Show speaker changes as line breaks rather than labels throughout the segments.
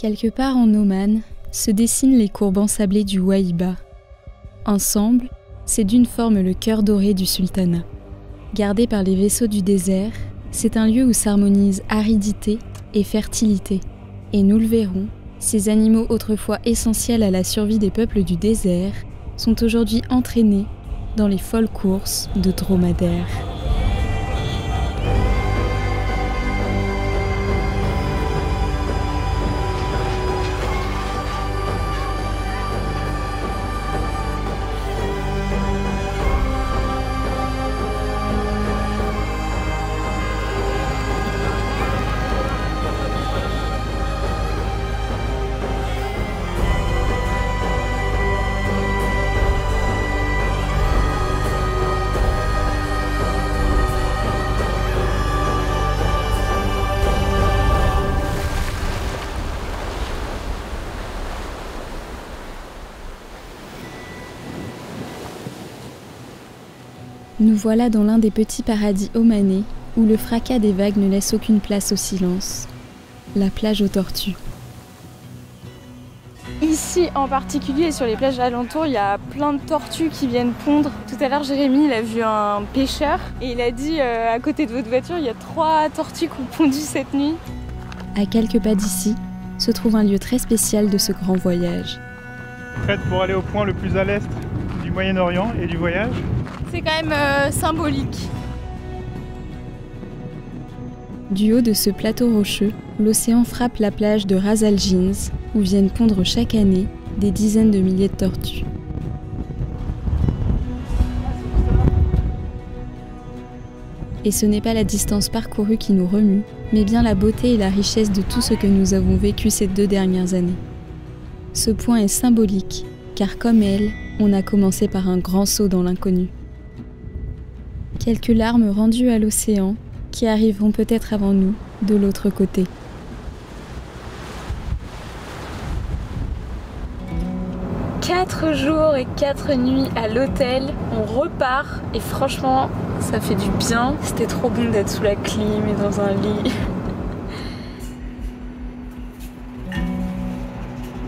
Quelque part en Oman, se dessinent les courbes ensablées du Wahiba. Ensemble, c'est d'une forme le cœur doré du sultanat. Gardé par les vaisseaux du désert, c'est un lieu où s'harmonisent aridité et fertilité. Et nous le verrons, ces animaux autrefois essentiels à la survie des peuples du désert sont aujourd'hui entraînés dans les folles courses de dromadaires. Nous voilà dans l'un des petits paradis omanais où le fracas des vagues ne laisse aucune place au silence. La plage aux tortues.
Ici en particulier et sur les plages alentours, il y a plein de tortues qui viennent pondre. Tout à l'heure Jérémy il a vu un pêcheur et il a dit à côté de votre voiture il y a 3 tortues qui ont pondu cette nuit.
À quelques pas d'ici se trouve un lieu très spécial de ce grand voyage.
Prête pour aller au point le plus à l'est du Moyen-Orient et du voyage?
C'est quand même symbolique.
Du haut de ce plateau rocheux, l'océan frappe la plage de Ras Al Ginz, où viennent pondre chaque année des dizaines de milliers de tortues. Et ce n'est pas la distance parcourue qui nous remue, mais bien la beauté et la richesse de tout ce que nous avons vécu ces 2 dernières années. Ce point est symbolique, car comme elle, on a commencé par un grand saut dans l'inconnu. Quelques larmes rendues à l'océan, qui arriveront peut-être avant nous, de l'autre côté. «
4 jours et 4 nuits à l'hôtel, on repart et franchement ça fait du bien. C'était trop bon d'être sous la clim et dans un lit.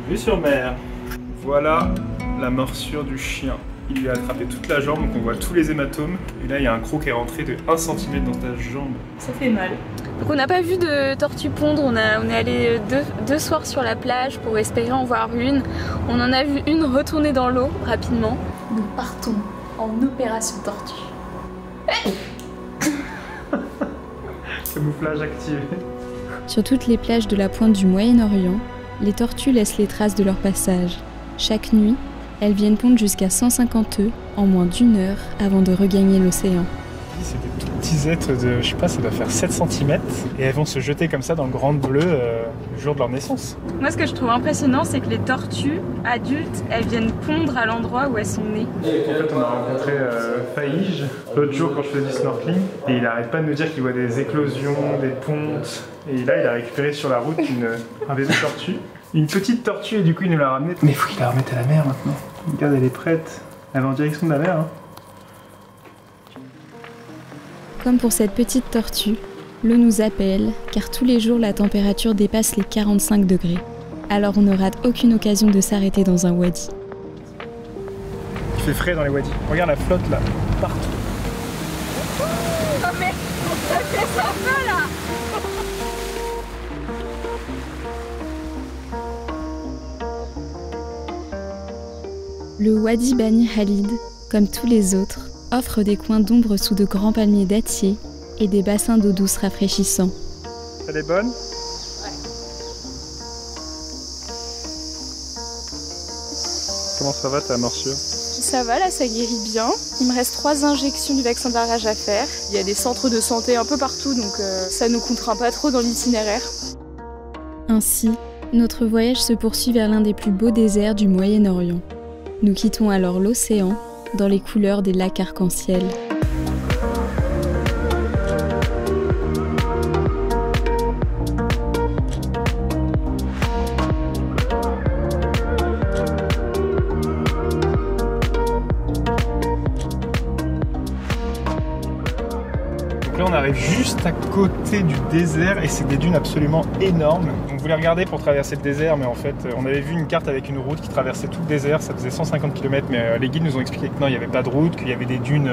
Vue sur mer. Voilà la morsure du chien. Il lui a attrapé toute la jambe, donc on voit tous les hématomes. Et là, il y a un croc qui est rentré de 1 cm dans ta jambe.
Ça fait mal. Donc on n'a pas vu de tortue pondre, on est allé deux soirs sur la plage pour espérer en voir une. On en a vu une retourner dans l'eau rapidement. Nous partons en opération tortue.
Camouflage activé.
Sur toutes les plages de la pointe du Moyen-Orient, les tortues laissent les traces de leur passage. Chaque nuit, elles viennent pondre jusqu'à 150 œufs en moins d'1 heure avant de regagner l'océan.
C'est des tout petits êtres de, je sais pas, ça doit faire 7 cm. Et elles vont se jeter comme ça dans le grand bleu le jour de leur naissance.
Moi, ce que je trouve impressionnant, c'est que les tortues adultes, elles viennent pondre à l'endroit où elles sont nées.
En fait, on a rencontré Faïj l'autre jour quand je faisais du snorkeling. Et il arrête pas de nous dire qu'il voit des éclosions, des pontes. Et là, il a récupéré sur la route un bébé tortue. Une petite tortue et du coup il nous l'a ramenée. Mais il faut qu'il la remette à la mer maintenant. Regarde, elle est prête. Elle va en direction de la mer. Hein.
Comme pour cette petite tortue, l'eau nous appelle car tous les jours la température dépasse les 45 degrés. Alors on ne rate aucune occasion de s'arrêter dans un wadi.
Il fait frais dans les wadis. Regarde la flotte là, partout.
Oh mais ça fait sympa là.
Le Wadi Bani Khalid, comme tous les autres, offre des coins d'ombre sous de grands palmiers dattiers et des bassins d'eau douce rafraîchissants.
Elle est bonne?
Ouais.
Comment ça va ta morsure?
Ça va, là ça guérit bien. Il me reste 3 injections du vaccin de la rage à faire. Il y a des centres de santé un peu partout, donc ça nous contraint pas trop dans l'itinéraire.
Ainsi, notre voyage se poursuit vers l'un des plus beaux déserts du Moyen-Orient. Nous quittons alors l'océan dans les couleurs des lacs arc-en-ciel.
Donc là on a arrive juste à côté du désert et c'est des dunes absolument énormes. On voulait regarder pour traverser le désert, mais en fait, on avait vu une carte avec une route qui traversait tout le désert. Ça faisait 150 km, mais les guides nous ont expliqué que non, il n'y avait pas de route, qu'il y avait des dunes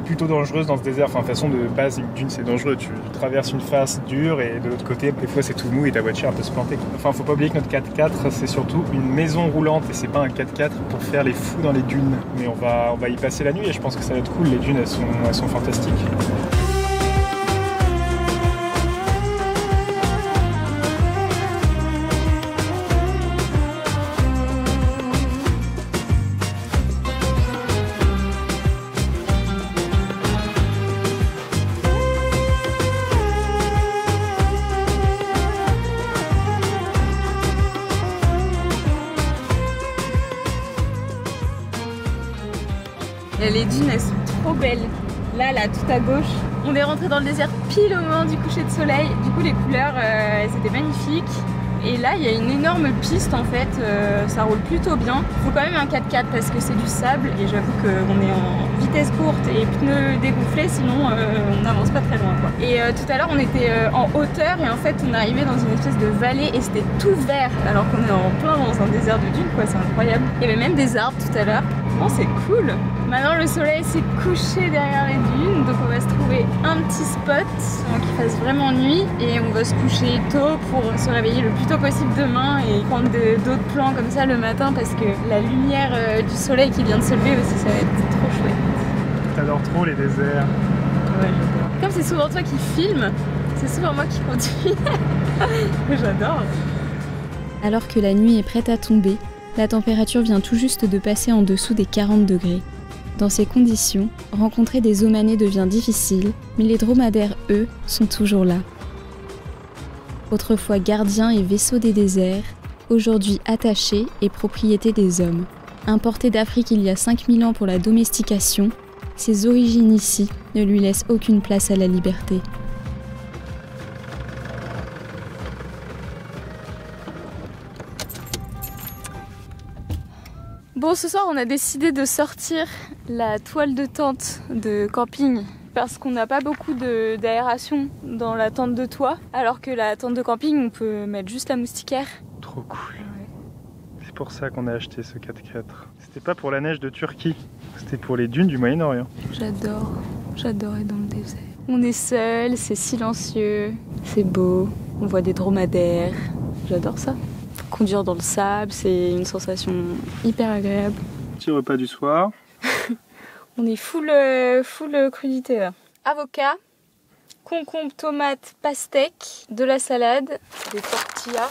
plutôt dangereuses dans ce désert. Enfin, de toute façon, de base, une dune, c'est dangereux. Tu traverses une face dure et de l'autre côté, des fois, c'est tout mou et ta voiture peut se planter. Enfin, faut pas oublier que notre 4x4, c'est surtout une maison roulante et c'est pas un 4x4 pour faire les fous dans les dunes. Mais on va y passer la nuit et je pense que ça va être cool. Les dunes, elles sont fantastiques.
Les dunes, elles sont trop belles. Là, tout à gauche, on est rentré dans le désert pile au moment du coucher de soleil. Du coup, les couleurs, elles étaient magnifiques. Et là, il y a une énorme piste en fait, ça roule plutôt bien. Il faut quand même un 4x4 parce que c'est du sable et j'avoue qu'on est en vitesse courte et pneus dégonflés, sinon on n'avance pas très loin quoi. Et tout à l'heure, on était en hauteur et en fait, on arrivait dans une espèce de vallée et c'était tout vert alors qu'on est en plein dans un désert de dunes quoi, c'est incroyable. Il y avait même des arbres tout à l'heure. Oh, c'est cool! Maintenant, le soleil s'est couché derrière les dunes, donc on va se trouver un petit spot avant qu'il fasse vraiment nuit et on va se coucher tôt pour se réveiller le plus tôt possible demain et prendre d'autres plans comme ça le matin parce que la lumière du soleil qui vient de se lever aussi, ça va être trop chouette.
T'adores trop les déserts.
Ouais, j'adore. Comme c'est souvent toi qui filmes, c'est souvent moi qui conduis. J'adore.
Alors que la nuit est prête à tomber, la température vient tout juste de passer en dessous des 40 degrés. Dans ces conditions, rencontrer des omanés devient difficile, mais les dromadaires, eux, sont toujours là. Autrefois gardiens et vaisseaux des déserts, aujourd'hui attachés et propriété des hommes. Importés d'Afrique il y a 5000 ans pour la domestication, ses origines ici ne lui laissent aucune place à la liberté.
Bon, ce soir, on a décidé de sortir la toile de tente de camping parce qu'on n'a pas beaucoup d'aération dans la tente de toit, alors que la tente de camping, on peut mettre juste la moustiquaire.
Trop cool.
Ouais.
C'est pour ça qu'on a acheté ce 4x4. C'était pas pour la neige de Turquie, c'était pour les dunes du Moyen-Orient.
J'adore être dans le désert. On est seul, c'est silencieux, c'est beau, on voit des dromadaires, j'adore ça. Conduire dans le sable, c'est une sensation hyper agréable.
Petit repas du soir.
On est full crudité là. Avocat, concombre, tomate, pastèque, de la salade, des tortillas.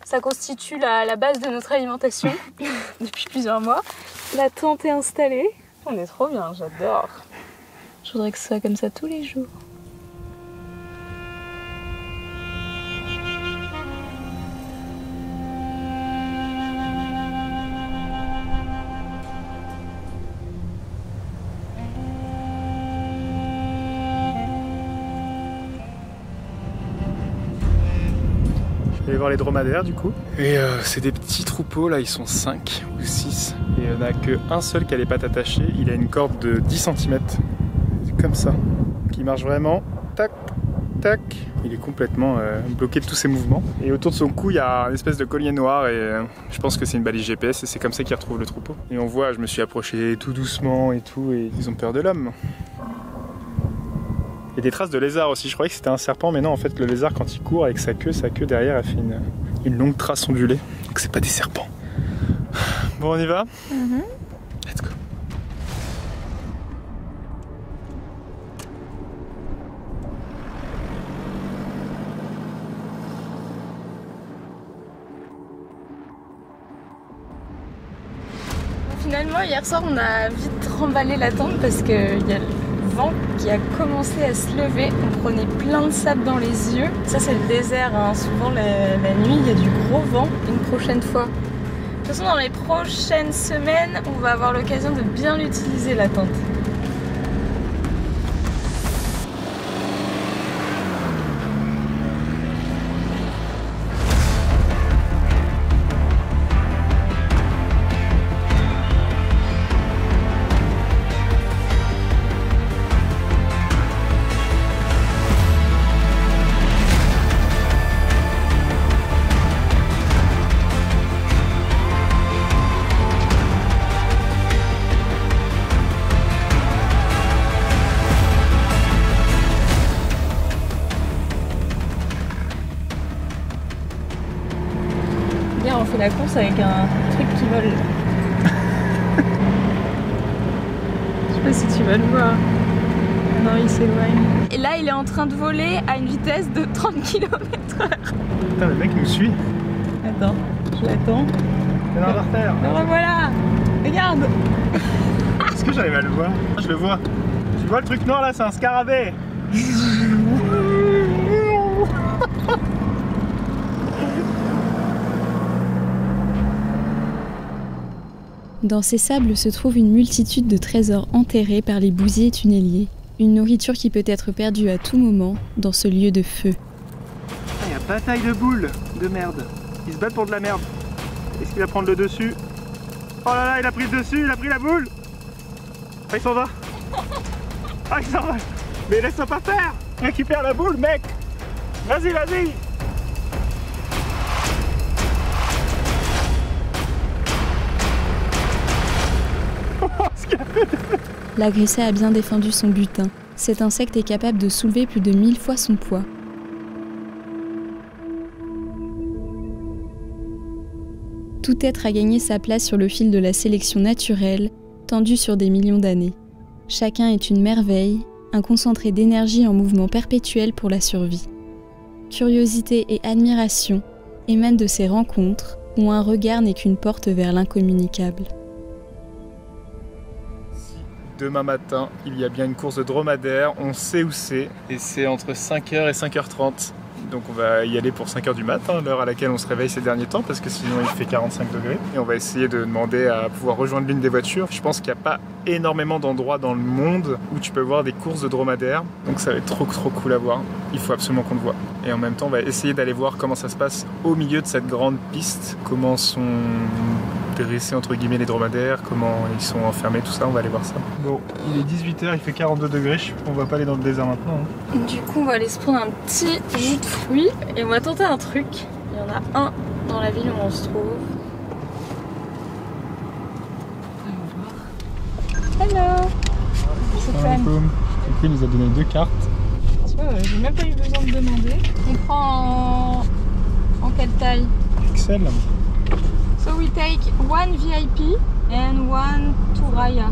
Ça constitue la base de notre alimentation depuis plusieurs mois. La tente est installée. On est trop bien, j'adore. Je voudrais que ce soit comme ça tous les jours.
Je vais voir les dromadaires du coup. Et c'est des petits troupeaux, là ils sont 5 ou 6. Et il n'y en a qu'un seul qui a les pattes attachées. Il a une corde de 10 cm. C'est comme ça. Qui marche vraiment. Tac, tac. Il est complètement bloqué de tous ses mouvements. Et autour de son cou, il y a une espèce de collier noir. Et je pense que c'est une balise GPS. Et c'est comme ça qu'il retrouve le troupeau. Et on voit, je me suis approché tout doucement et tout. Et ils ont peur de l'homme. Il y a des traces de lézard aussi, je croyais que c'était un serpent, mais non, en fait, le lézard, quand il court avec sa queue derrière, elle fait une longue trace ondulée. Donc c'est pas des serpents. Bon, on y va ? Let's go.
Finalement, hier soir, on a vite remballé la tente parce qu'il y a le vent qui a commencé à se lever. On prenait plein de sable dans les yeux. Ça, c'est le désert, hein. Souvent, la nuit, il y a du gros vent. Une prochaine fois. De toute façon, dans les prochaines semaines, on va avoir l'occasion de bien utiliser la tente. fait la course avec un truc qui vole. Je sais pas si tu vas le voir. Non, il s'éloigne. Et là, il est en train de voler à une vitesse de 30 km/h.
Putain, le mec nous suit.
Attends, je l'attends.
Il est dans la terre.
Le revoilà. Regarde.
Est-ce que j'arrive à le voir? Je le vois. Tu vois le truc noir là, c'est un scarabée.
Dans ces sables se trouve une multitude de trésors enterrés par les bousiers tunneliers. Une nourriture qui peut être perdue à tout moment dans ce lieu de feu.
Il y a bataille de boules de merde. Ils se battent pour de la merde. Est-ce qu'il va prendre le dessus? Oh là là, il a pris le dessus, il a pris la boule. Ah, il s'en va. Ah, il s'en va. Mais laisse-toi pas faire. Récupère la boule, mec. Vas-y, vas-y.
L'agressé a bien défendu son butin. Cet insecte est capable de soulever plus de 1000 fois son poids. Tout être a gagné sa place sur le fil de la sélection naturelle, tendue sur des millions d'années. Chacun est une merveille, un concentré d'énergie en mouvement perpétuel pour la survie. Curiosité et admiration émanent de ces rencontres où un regard n'est qu'une porte vers l'incommunicable.
Demain matin, il y a bien une course de dromadaire, on sait où c'est, et c'est entre 5h et 5h30. Donc on va y aller pour 5h du matin, l'heure à laquelle on se réveille ces derniers temps, parce que sinon il fait 45 degrés. Et on va essayer de demander à pouvoir rejoindre l'une des voitures. Je pense qu'il n'y a pas énormément d'endroits dans le monde où tu peux voir des courses de dromadaire, donc ça va être trop cool à voir. Il faut absolument qu'on le voit. Et en même temps, on va essayer d'aller voir comment ça se passe au milieu de cette grande piste, comment sont dressés entre guillemets les dromadaires, comment ils sont enfermés, tout ça, on va aller voir ça. Bon, il est 18h, il fait 42 degrés, on va pas aller dans le désert maintenant. Hein.
Du coup, on va aller se prendre un petit jus de fruits et on va tenter un truc. Il y en a un dans la ville où on se trouve. Hello.
Il nous a donné 2 cartes.
Tu vois, j'ai même pas eu besoin de demander. On prend en quelle taille?
XL.
So we take one VIP and one Touraya.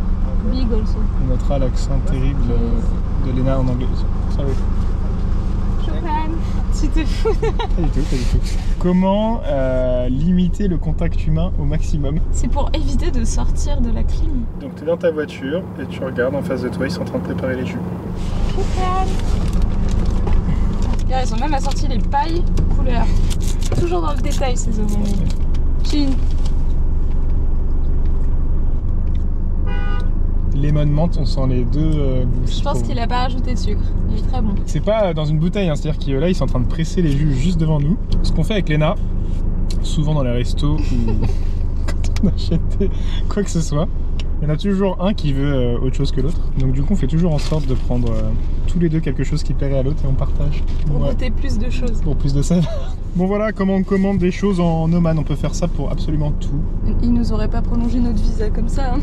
Big also.
On notera l'accent terrible de Léna en anglais. Sorry.
Chopin. Tu te fous?
Pas du tout. Comment limiter le contact humain au maximum?
C'est pour éviter de sortir de la clim.
Donc tu es dans ta voiture et tu regardes en face de toi, ils sont en train de préparer les jus.
Chopin. Regarde, ils ont même assorti les pailles couleurs. Toujours dans le détail ces oreilles. Chin.
Lemon menthe, on sent les deux goûts.
Je pense qu'il a pas rajouté de sucre. Il est très bon.
C'est pas dans une bouteille, hein, c'est-à-dire qu'ils là ils sont en train de presser les jus juste devant nous. Ce qu'on fait avec Léna, souvent dans les restos ou quand on achète quoi que ce soit, il y en a toujours un qui veut autre chose que l'autre. Donc du coup on fait toujours en sorte de prendre tous les deux quelque chose qui plairait à l'autre et on partage.
Pour goûter plus de choses.
Pour plus de saveur. Bon voilà comment on commande des choses en Oman, on peut faire ça pour absolument tout.
Ils nous auraient pas prolongé notre visa comme ça. Hein.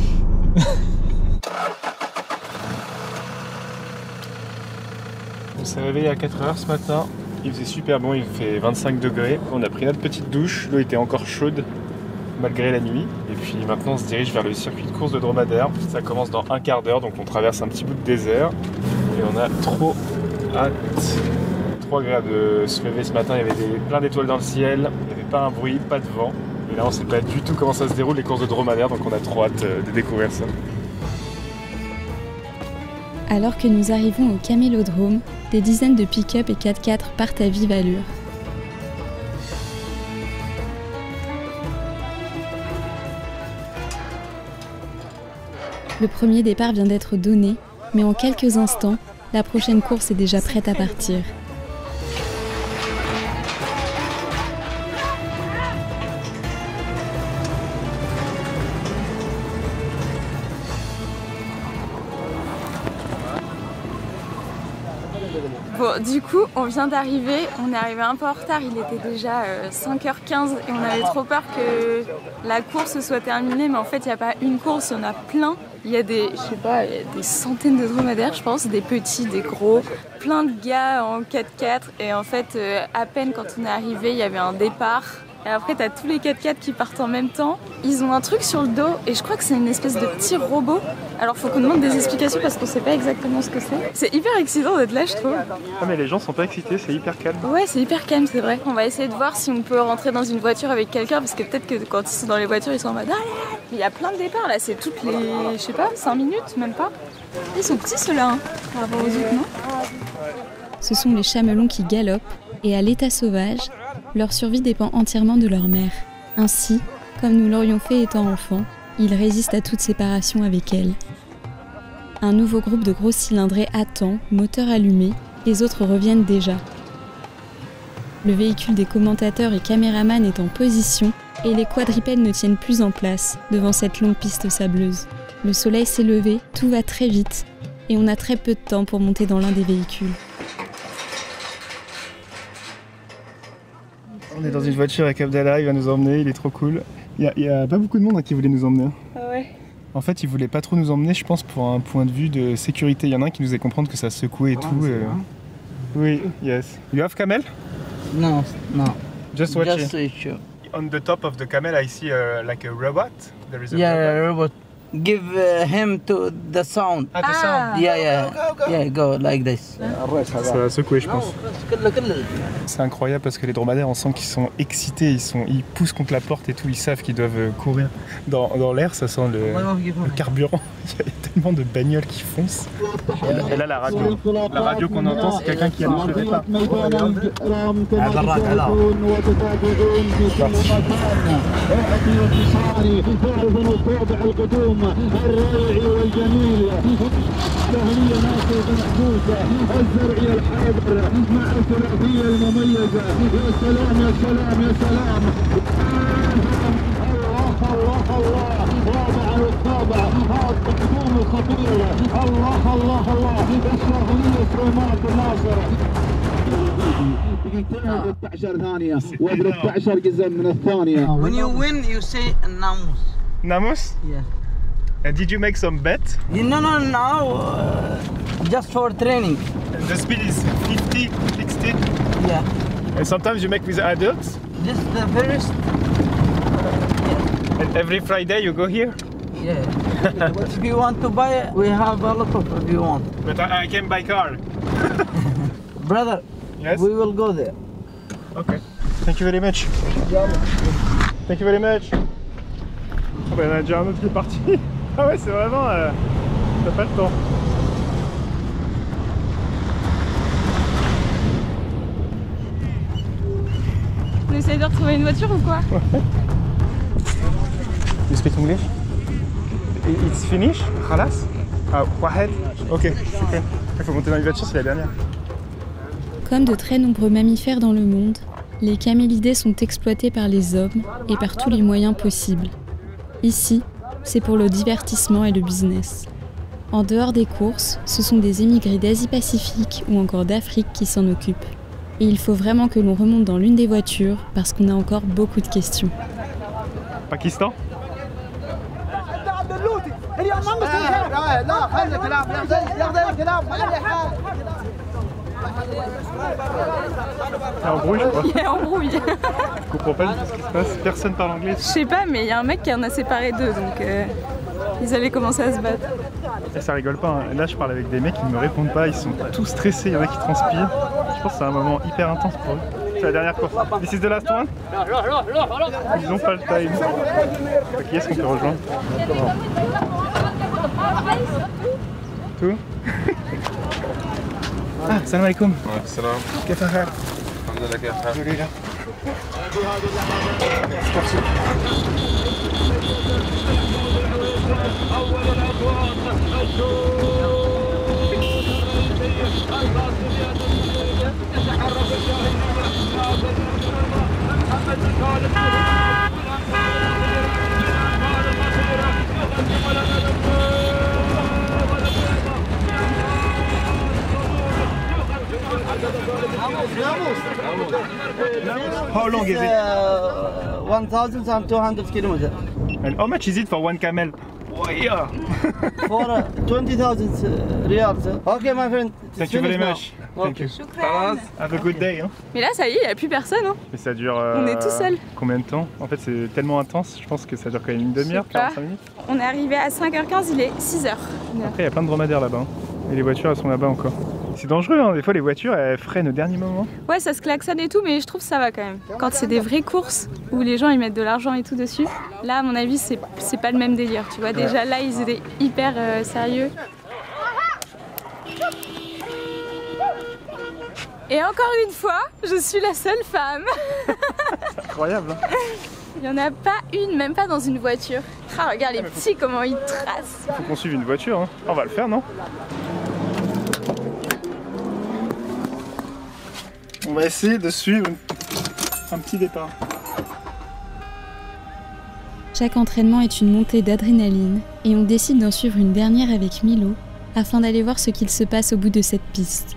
On s'est réveillé à 4h ce matin, il faisait super bon, il fait 25 degrés. On a pris notre petite douche, l'eau était encore chaude malgré la nuit. Et puis maintenant on se dirige vers le circuit de course de dromadaire. Ça commence dans un quart d'heure, donc on traverse un petit bout de désert. Et on a trop hâte. Trop agréable de se lever ce matin, il y avait plein d'étoiles dans le ciel, il n'y avait pas un bruit, pas de vent. Et là on sait pas du tout comment ça se déroule les courses de dromadaire, donc on a trop hâte de découvrir ça.
Alors que nous arrivons au camélodrome, des dizaines de pick-up et 4x4 partent à vive allure. Le premier départ vient d'être donné, mais en quelques instants, la prochaine course est déjà prête à partir.
Bon, du coup, on vient d'arriver, on est arrivé un peu en retard, il était déjà 5h15 et on avait trop peur que la course soit terminée, mais en fait, il n'y a pas une course, il y en a plein. Il y a des, je sais pas, il y a des centaines de dromadaires, je pense, des petits, des gros, plein de gars en 4x4 et en fait, à peine quand on est arrivé, il y avait un départ Et après, t'as tous les 4x4 qui partent en même temps. Ils ont un truc sur le dos et je crois que c'est une espèce de petit robot. Alors faut qu'on demande des explications parce qu'on sait pas exactement ce que c'est. C'est hyper excitant d'être là, je trouve.
Ah mais les gens sont pas excités, c'est hyper calme.
Ouais, c'est hyper calme, c'est vrai. On va essayer de voir si on peut rentrer dans une voiture avec quelqu'un parce que peut-être que quand ils sont dans les voitures, ils sont en mode allez. Il y a plein de départs là, c'est toutes les, je sais pas, 5 minutes, même pas. Ils sont petits ceux-là, hein, par rapport aux autres, non?
Ce sont les chamelons qui galopent et à l'état sauvage, leur survie dépend entièrement de leur mère. Ainsi, comme nous l'aurions fait étant enfants, ils résistent à toute séparation avec elle. Un nouveau groupe de gros cylindrés attend, moteur allumé, les autres reviennent déjà. Le véhicule des commentateurs et caméramans est en position et les quadrupèdes ne tiennent plus en place devant cette longue piste sableuse. Le soleil s'est levé, tout va très vite et on a très peu de temps pour monter dans l'un des véhicules.
On est dans une voiture avec Abdallah, il va nous emmener, il est trop cool. Il y a pas beaucoup de monde qui voulait nous emmener.
Ah ouais.
En fait, il voulait pas trop nous emmener, je pense, pour un point de vue de sécurité. Il y en a un qui nous faisait comprendre que ça secouait et tout. Oui, yes. You have camel?
No, no.
Just watch
Just
it.
issue.
On the top of the camel, I see like a robot. There is a
Yeah,
robot.
robot. Give him to the sound.
Ah, the sound.
Yeah. Yeah, go like this.
Ça va secouer, je pense. C'est incroyable parce que les dromadaires, on sent qu'ils sont excités, ils poussent contre la porte et tout, ils savent qu'ils doivent courir. Dans l'air, ça sent le carburant. Il y a tellement de bagnoles qui foncent. Et là, la radio. La radio qu'on entend, c'est quelqu'un qui annonce le départ.
When you win, you say namus.
Namus?
Yeah.
And did you make some bet?
No. Just for training.
The speed is 50, 60.
Yeah.
And sometimes you make with adults.
This is the first.
And every Friday you go here.
Yeah. If you want to buy, we have a lot of. If you want,
But I can buy car.
brother.
Yes.
We will go there.
Okay. Thank you very much. Thank you very much. Oh bah, il y en a déjà un autre qui est parti. Ah ouais, c'est vraiment... t'as pas le temps.
On essaye de retrouver une voiture ou quoi?
You speak English? It's finished? Khalas? Ah, wahed? Ok, ok. Il faut monter dans une voiture, c'est la dernière.
Comme de très nombreux mammifères dans le monde, les camélidés sont exploités par les hommes et par tous les moyens possibles. Ici, c'est pour le divertissement et le business. En dehors des courses, ce sont des émigrés d'Asie-Pacifique ou encore d'Afrique qui s'en occupent. Et il faut vraiment que l'on remonte dans l'une des voitures parce qu'on a encore beaucoup de questions.
Pakistan? C'est embrouille, je crois.
Il y a embrouille.
Je comprends pas ce qui se passe. Personne parle anglais.
Je sais pas, mais il y a un mec qui en a séparé deux, donc ils avaient commencé à se battre.
Et ça rigole pas. Hein. Là, je parle avec des mecs qui ne me répondent pas. Ils sont tous stressés. Il y en a qui transpirent. Je pense que c'est un moment hyper intense pour eux. C'est la dernière course. This is the last one? Ils n'ont pas le time. Qui est-ce qu'on peut rejoindre? Tout? Ah, salam alaikum.
السلام
كيف حالك؟
الحمد لله كيف حالك؟
الحمد لله. How long is it?
1,200 kilometers.
And how much is it for one camel? Oh, yeah.
For 20,000 riyals. Okay, my friend.
Thank you very much. Thank you.
Choukran.
Have a good day. Hein.
Mais là, ça y est, il n'y a plus personne. Hein.
Mais ça dure.
On est tout seul.
Combien de temps? En fait, c'est tellement intense, je pense que ça dure quand même une demi-heure,
Je sais pas.
45 minutes.
On est arrivé à 5h15, il est 6h.
Après, il y a plein de dromadaires là-bas. Hein. Et les voitures, elles sont là-bas encore. C'est dangereux, hein. Des fois, les voitures, elles freinent au dernier moment.
Ouais, ça se klaxonne et tout, mais je trouve que ça va quand même. Quand c'est des vraies courses où les gens ils mettent de l'argent et tout dessus, là, à mon avis, c'est pas le même délire. Tu vois, déjà là, ils étaient hyper sérieux. Et encore une fois, je suis la seule femme.
C'est incroyable. Hein.
Il n'y en a pas une, même pas dans une voiture. Ah, regarde les petits, comment ils tracent.
Faut qu'on suive une voiture. Hein. On va le faire, non? On va essayer de suivre un petit départ.
Chaque entraînement est une montée d'adrénaline et on décide d'en suivre une dernière avec Milo afin d'aller voir ce qu'il se passe au bout de cette piste.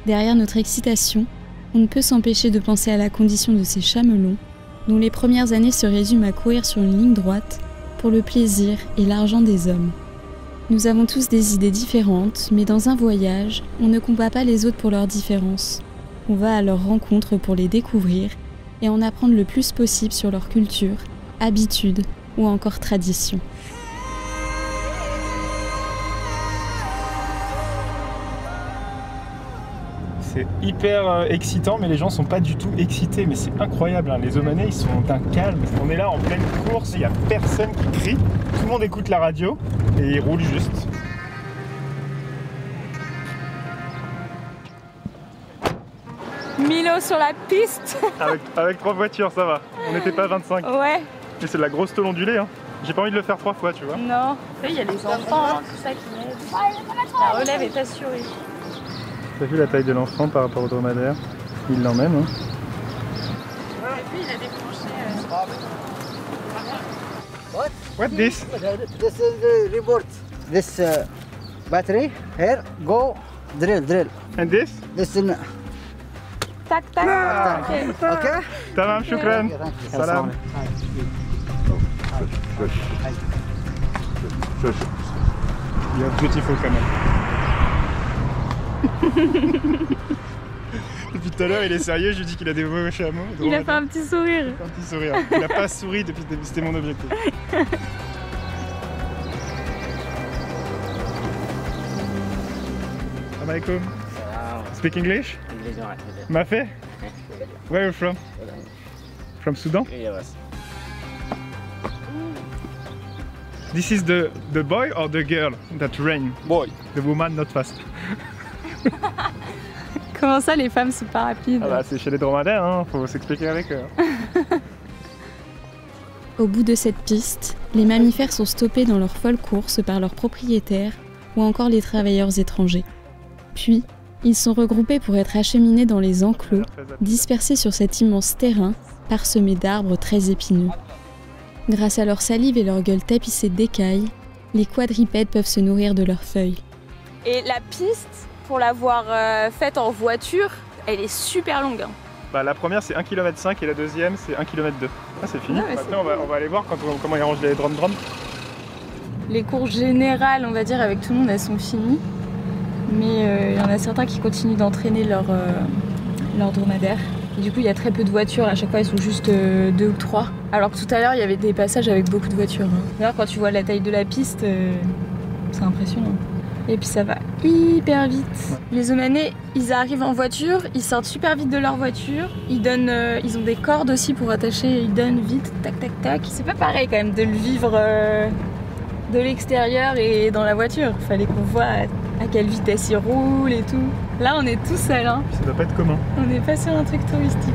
Derrière notre excitation, on ne peut s'empêcher de penser à la condition de ces chamelons dont les premières années se résument à courir sur une ligne droite pour le plaisir et l'argent des hommes. Nous avons tous des idées différentes, mais dans un voyage, on ne combat pas les autres pour leurs différences. On va à leur rencontre pour les découvrir et en apprendre le plus possible sur leur culture, habitudes ou encore traditions.
C'est hyper excitant, mais les gens sont pas du tout excités. Mais c'est incroyable, hein. Les Omanais, ils sont d'un calme. On est là en pleine course, il n'y a personne qui crie. Tout le monde écoute la radio et ils roulent juste.
Milo sur la piste.
Avec 3 voitures, ça va. On n'était pas 25.
Ouais.
Mais c'est de la grosse tôle ondulée. Hein. J'ai pas envie de le faire 3 fois, tu vois.
Non. Il y a les enfants, hein, tout ça qui m'aide. La relève est assurée.
T'as vu la taille de l'enfant par rapport au dromadaire? Il l'emmène. Hein.
Et puis il a déclenché.
What this?
This is the remote. This battery here go drill.
And this?
This is
Tac, tac. Ok.
okay.
Tamam, shukran. Salam. You're beautiful quand même. Depuis tout à l'heure, il est sérieux, je lui dis qu'il a des beaux chameaux.
Il a fait un petit sourire.
Un petit sourire. Il n'a pas souri depuis le début, c'était mon objectif. Assalamu alaikum. Speak English? Mafé? Where are you from? From Sudan?
Yes.
This is the boy or the girl that ran?
Boy.
The woman not fast.
Comment ça, les femmes sont pas rapides?
Ah bah c'est chez les dromadaires, hein, faut s'expliquer avec eux.
Au bout de cette piste, les mammifères sont stoppés dans leur folle course par leurs propriétaires ou encore les travailleurs étrangers. Puis, ils sont regroupés pour être acheminés dans les enclos, dispersés sur cet immense terrain parsemé d'arbres très épineux. Grâce à leur salive et leur gueule tapissée d'écailles, les quadrupèdes peuvent se nourrir de leurs feuilles.
Et la piste, pour l'avoir faite en voiture, elle est super longue. Hein.
Bah, la première c'est 1,5 km et la deuxième c'est 1,2 km. Ah c'est fini.
Ouais,
Maintenant on va aller voir comment ils rangent les drum.
Les courses générales, on va dire, avec tout le monde, elles sont finies. Mais il y en a certains qui continuent d'entraîner leur dromadaire. Et du coup, il y a très peu de voitures. À chaque fois, ils sont juste 2 ou 3. Alors que tout à l'heure, il y avait des passages avec beaucoup de voitures. D'ailleurs, quand tu vois la taille de la piste, c'est impressionnant. Et puis ça va hyper vite. Ouais. Les Omanais, ils arrivent en voiture, ils sortent super vite de leur voiture. Ils ont des cordes aussi pour attacher. Ils donnent vite, tac, tac, tac. C'est pas pareil quand même de le vivre de l'extérieur et dans la voiture. Fallait qu'on voit à quelle vitesse ils roulent et tout. Là, on est tout seul. Hein.
Ça doit pas être commun.
On n'est pas sur un truc touristique.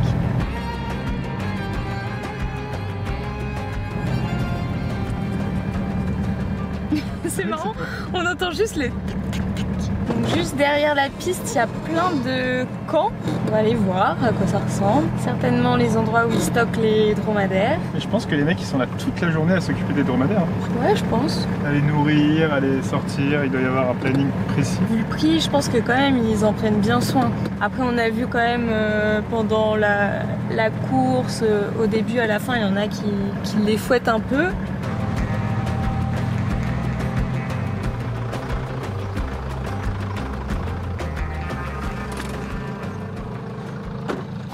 C'est marrant, on entend juste les... Donc juste derrière la piste, il y a plein de camps. On va aller voir à quoi ça ressemble. Certainement les endroits où ils stockent les dromadaires.
Et je pense que les mecs ils sont là toute la journée à s'occuper des dromadaires.
Ouais, je pense.
À les nourrir, à les sortir, il doit y avoir un planning précis.
Vu le prix, je pense que quand même ils en prennent bien soin. Après on a vu quand même pendant la course, au début, à la fin, il y en a qui les fouettent un peu.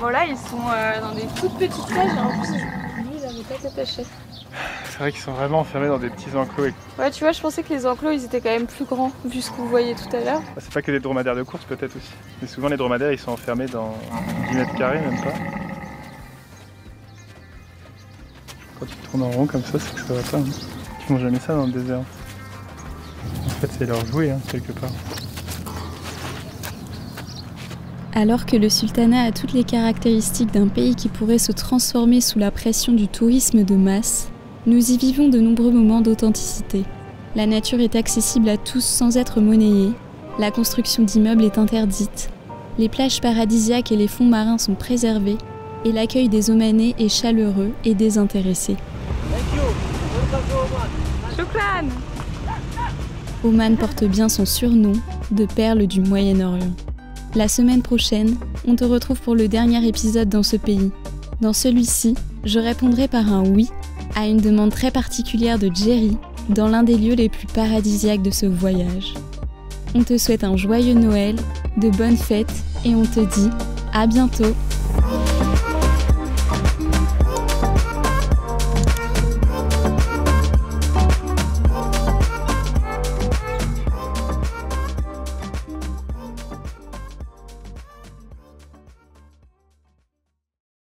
Bon là ils sont dans des toutes petites cages et en plus lui il n'avait pas attaché.
C'est vrai qu'ils sont vraiment enfermés dans des petits enclos.
Ouais tu vois je pensais que les enclos ils étaient quand même plus grands vu ce que vous voyez tout à l'heure.
C'est pas que des dromadaires de course peut-être aussi. Mais souvent les dromadaires ils sont enfermés dans 10 mètres carrés même pas. Quand tu tournes en rond comme ça c'est que ça va pas. Hein. Ils font jamais ça dans le désert. En fait c'est leur jouet hein, quelque part.
Alors que le sultanat a toutes les caractéristiques d'un pays qui pourrait se transformer sous la pression du tourisme de masse, nous y vivons de nombreux moments d'authenticité. La nature est accessible à tous sans être monnayée, la construction d'immeubles est interdite, les plages paradisiaques et les fonds marins sont préservés, et l'accueil des Omanais est chaleureux et désintéressé.
Shukran.
Oman porte bien son surnom de perle du Moyen-Orient. La semaine prochaine, on te retrouve pour le dernier épisode dans ce pays. Dans celui-ci, je répondrai par un oui à une demande très particulière de Jerry dans l'un des lieux les plus paradisiaques de ce voyage. On te souhaite un joyeux Noël, de bonnes fêtes et on te dit à bientôt.